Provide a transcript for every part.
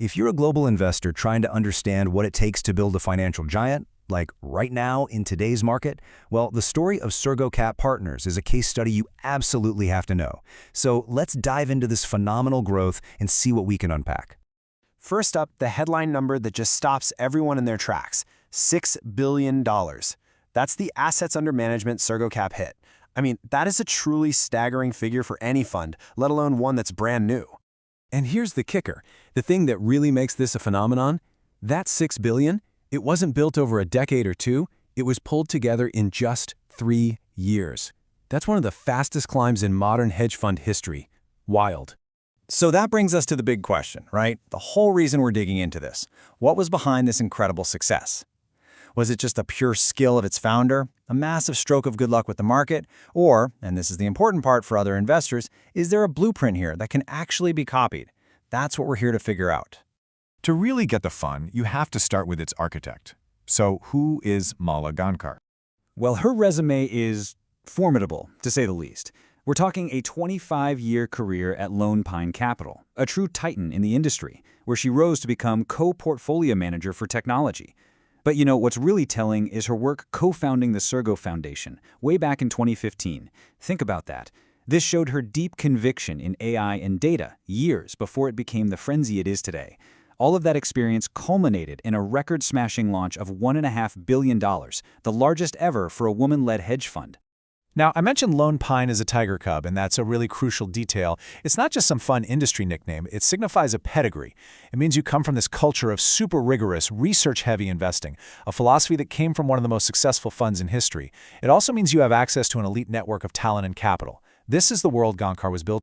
If you're a global investor trying to understand what it takes to build a financial giant, like right now in today's market, well, the story of SurgoCap Partners is a case study you absolutely have to know. So let's dive into this phenomenal growth and see what we can unpack. First up, the headline number that just stops everyone in their tracks, $6 billion. That's the assets under management SurgoCap hit. I mean, that is a truly staggering figure for any fund, let alone one that's brand new. And here's the kicker. The thing that really makes this a phenomenon, that $6 billion, it wasn't built over a decade or two. It was pulled together in just 3 years. That's one of the fastest climbs in modern hedge fund history. Wild. So that brings us to the big question, right? The whole reason we're digging into this. What was behind this incredible success? Was it just the pure skill of its founder, a massive stroke of good luck with the market, or, and this is the important part for other investors, is there a blueprint here that can actually be copied? That's what we're here to figure out. To really get the fun, you have to start with its architect. So who is Mala Gaonkar? Well, her resume is formidable, to say the least. We're talking a 25-year career at Lone Pine Capital, a true titan in the industry, where she rose to become co-portfolio manager for technology. But you know, what's really telling is her work co-founding the Surgo Foundation way back in 2015. Think about that. This showed her deep conviction in AI and data years before it became the frenzy it is today. All of that experience culminated in a record-smashing launch of $1.5 billion, the largest ever for a woman-led hedge fund. Now, I mentioned Lone Pine as a tiger cub, and that's a really crucial detail. It's not just some fun industry nickname. It signifies a pedigree. It means you come from this culture of super rigorous, research-heavy investing, a philosophy that came from one of the most successful funds in history. It also means you have access to an elite network of talent and capital. This is the world Gaonkar was built.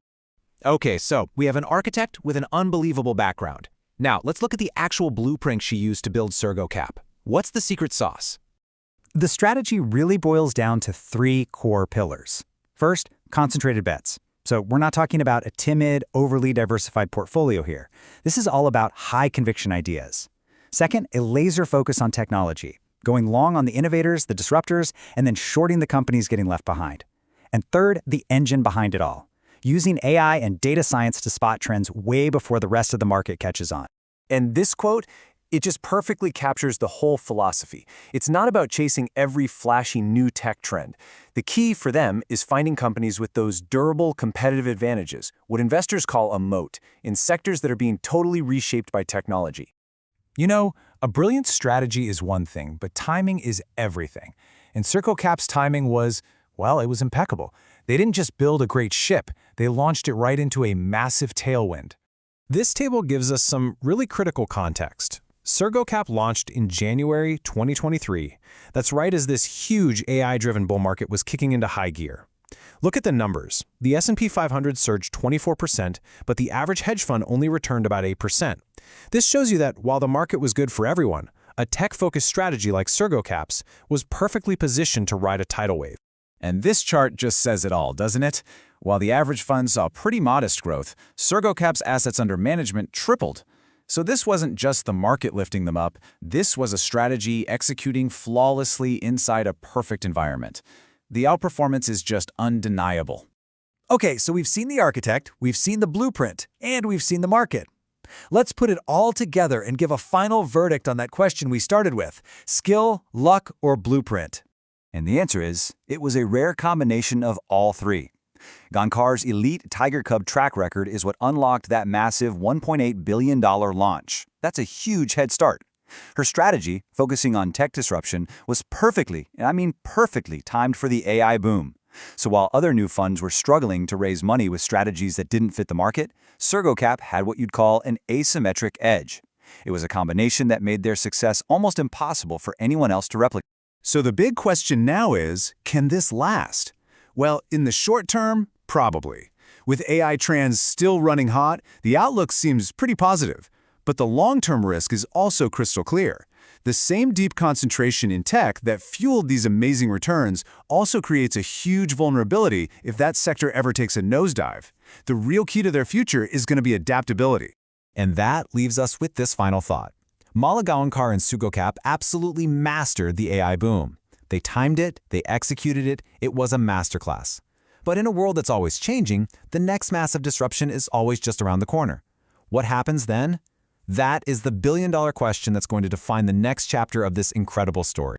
Okay, so we have an architect with an unbelievable background. Now, let's look at the actual blueprint she used to build SurgoCap. What's the secret sauce? The strategy really boils down to 3 core pillars. First, concentrated bets. So we're not talking about a timid, overly diversified portfolio here. This is all about high-conviction ideas. Second, a laser focus on technology, going long on the innovators, the disruptors, and then shorting the companies getting left behind. And third, the engine behind it all, using AI and data science to spot trends way before the rest of the market catches on. And this quote, it just perfectly captures the whole philosophy. It's not about chasing every flashy new tech trend. The key for them is finding companies with those durable competitive advantages, what investors call a moat, in sectors that are being totally reshaped by technology. You know, a brilliant strategy is one thing, but timing is everything. And SurgoCap's timing was, well, it was impeccable. They didn't just build a great ship, they launched it right into a massive tailwind. This table gives us some really critical context. SurgoCap launched in January 2023. That's right as this huge AI-driven bull market was kicking into high gear. Look at the numbers. The S&P 500 surged 24%, but the average hedge fund only returned about 8%. This shows you that while the market was good for everyone, a tech-focused strategy like SurgoCap's was perfectly positioned to ride a tidal wave. And this chart just says it all, doesn't it? While the average fund saw pretty modest growth, SurgoCap's assets under management tripled. So this wasn't just the market lifting them up, this was a strategy executing flawlessly inside a perfect environment. The outperformance is just undeniable. Okay, so we've seen the architect, we've seen the blueprint, and we've seen the market. Let's put it all together and give a final verdict on that question we started with: skill, luck, or blueprint? And the answer is, it was a rare combination of all 3. Gaonkar's elite Tiger Cub track record is what unlocked that massive $1.8 billion launch. That's a huge head start. Her strategy, focusing on tech disruption, was perfectly, and I mean perfectly, timed for the AI boom. So while other new funds were struggling to raise money with strategies that didn't fit the market, SurgoCap had what you'd call an asymmetric edge. It was a combination that made their success almost impossible for anyone else to replicate. So the big question now is, can this last? Well, in the short term, probably. With AI trends still running hot, the outlook seems pretty positive. But the long-term risk is also crystal clear. The same deep concentration in tech that fueled these amazing returns also creates a huge vulnerability if that sector ever takes a nosedive. The real key to their future is going to be adaptability. And that leaves us with this final thought. Mala Gaonkar and SurgoCap absolutely mastered the AI boom. They timed it, they executed it, it was a masterclass. But in a world that's always changing, the next massive disruption is always just around the corner. What happens then? That is the billion-dollar question that's going to define the next chapter of this incredible story.